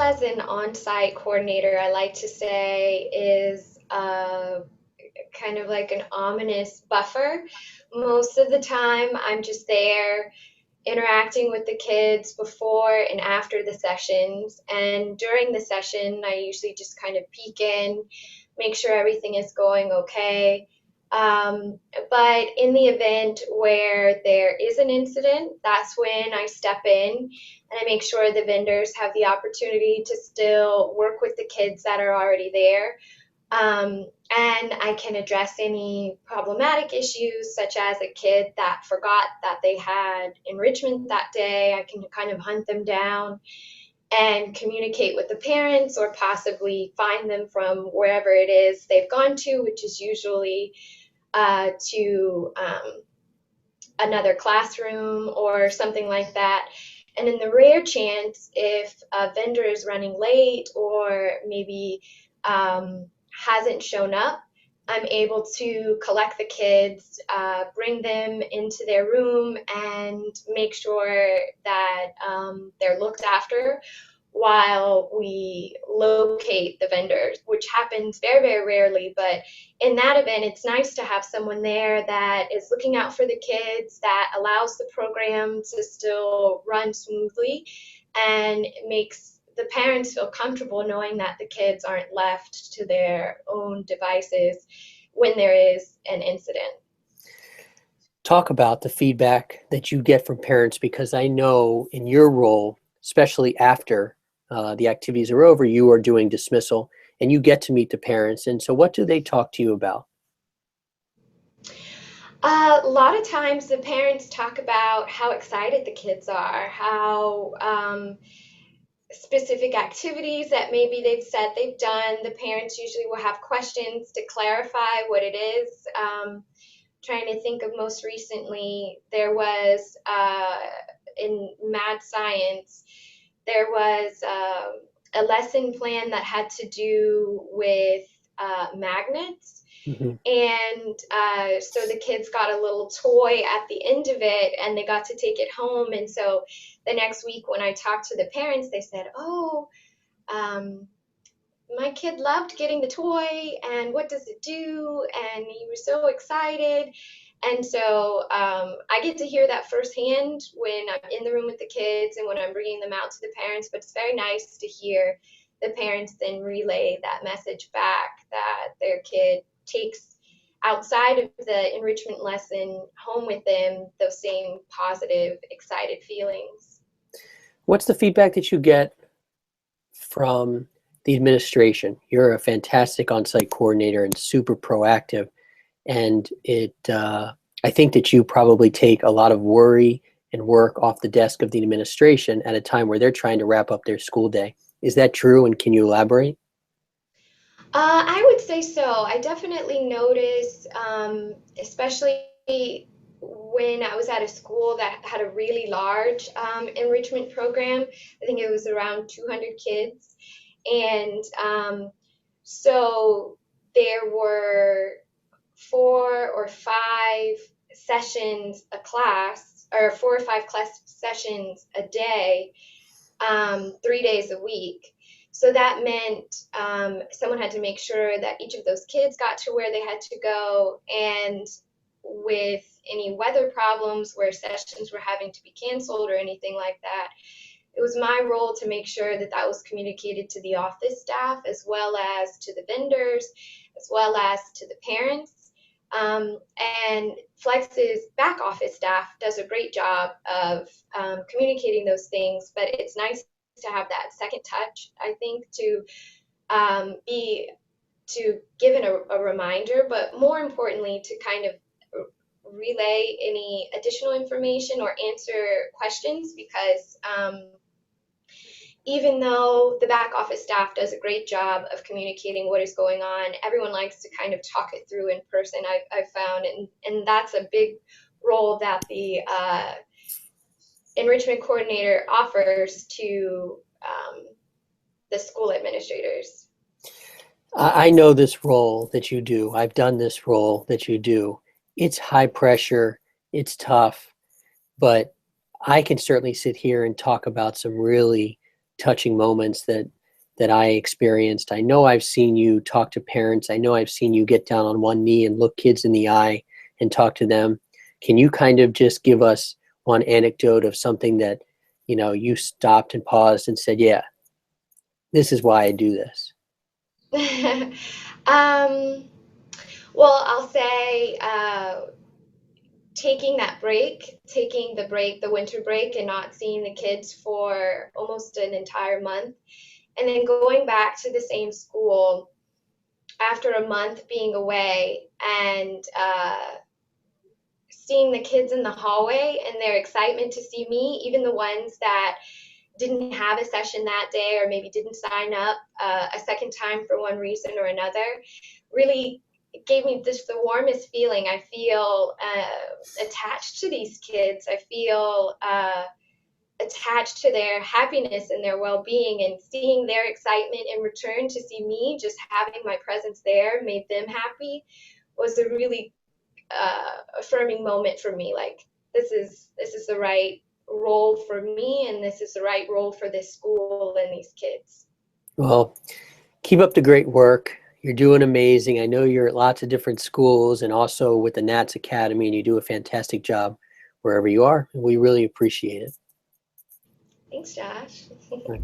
as an on-site coordinator, I like to say is kind of like an ominous buffer. Most of the time, I'm just there interacting with the kids before and after the sessions. And during the session, I usually just kind of peek in, make sure everything is going okay. Um, but in the event where there is an incident, that's when I step in and I make sure the vendors have the opportunity to still work with the kids that are already there. And I can address any problematic issues, such as a kid that forgot that they had enrichment that day. I can kind of hunt them down and communicate with the parents or possibly find them from wherever it is they've gone to, which is usually to another classroom or something like that. And in the rare chance, if a vendor is running late or maybe hasn't shown up, I'm able to collect the kids, bring them into their room, and make sure that they're looked after while we locate the vendors, which happens very, very rarely. But in that event, it's nice to have someone there that is looking out for the kids, that allows the program to still run smoothly, and makes the parents feel comfortable knowing that the kids aren't left to their own devices when there is an incident. Talk about the feedback that you get from parents, because I know in your role, especially after the activities are over, you are doing dismissal and you get to meet the parents. And so what do they talk to you about? A lot of times the parents talk about how excited the kids are, how specific activities that maybe they've said they've done. The parents usually will have questions to clarify what it is. Trying to think of most recently, there was in Mad Science, there was a lesson plan that had to do with magnets. Mm-hmm. And so the kids got a little toy at the end of it and they got to take it home. And so the next week when I talked to the parents, they said, oh, my kid loved getting the toy and what does it do? And he was so excited. And so I get to hear that firsthand when I'm in the room with the kids and when I'm bringing them out to the parents. But it's very nice to hear the parents then relay that message back that their kid takes outside of the enrichment lesson home with them those same positive, excited feelings. What's the feedback that you get from the administration? You're a fantastic on-site coordinator and super proactive. And I think that you probably take a lot of worry and work off the desk of the administration at a time where they're trying to wrap up their school day. Is that true? And can you elaborate? I would say so. I definitely notice, especially when I was at a school that had a really large enrichment program. I think it was around 200 kids. And so there were 4 or 5 sessions a class, or 4 or 5 class sessions a day, 3 days a week. So that meant someone had to make sure that each of those kids got to where they had to go. And with any weather problems where sessions were having to be canceled or anything like that, it was my role to make sure that that was communicated to the office staff, as well as to the vendors, as well as to the parents. And Flex's back office staff does a great job of communicating those things, but it's nice to have that second touch, I think, to give a reminder, but more importantly, to kind of relay any additional information or answer questions, because even though the back office staff does a great job of communicating what is going on, everyone likes to kind of talk it through in person, I've found, and that's a big role that the enrichment coordinator offers to the school administrators. I know this role that you do. I've done this role that you do. It's high pressure, it's tough, but I can certainly sit here and talk about some really touching moments that that I experienced. I know I've seen you talk to parents. I know I've seen you get down on one knee and look kids in the eye and talk to them. Can you kind of just give us one anecdote of something that, you know, you stopped and paused and said, yeah, this is why I do this? um, well, I'll say taking the break, the winter break, and not seeing the kids for almost an entire month, and then going back to the same school after a month being away and seeing the kids in the hallway and their excitement to see me, even the ones that didn't have a session that day or maybe didn't sign up a second time for one reason or another, really gave me just the warmest feeling. I feel attached to these kids. I feel attached to their happiness and their well-being, and seeing their excitement in return to see me, just having my presence there made them happy, was a really affirming moment for me. Like, this is the right role for me, and this is the right role for this school and these kids. Well, keep up the great work. You're doing amazing. I know you're at lots of different schools and also with the Nats Academy, and you do a fantastic job wherever you are. And we really appreciate it. Thanks, Josh. Okay.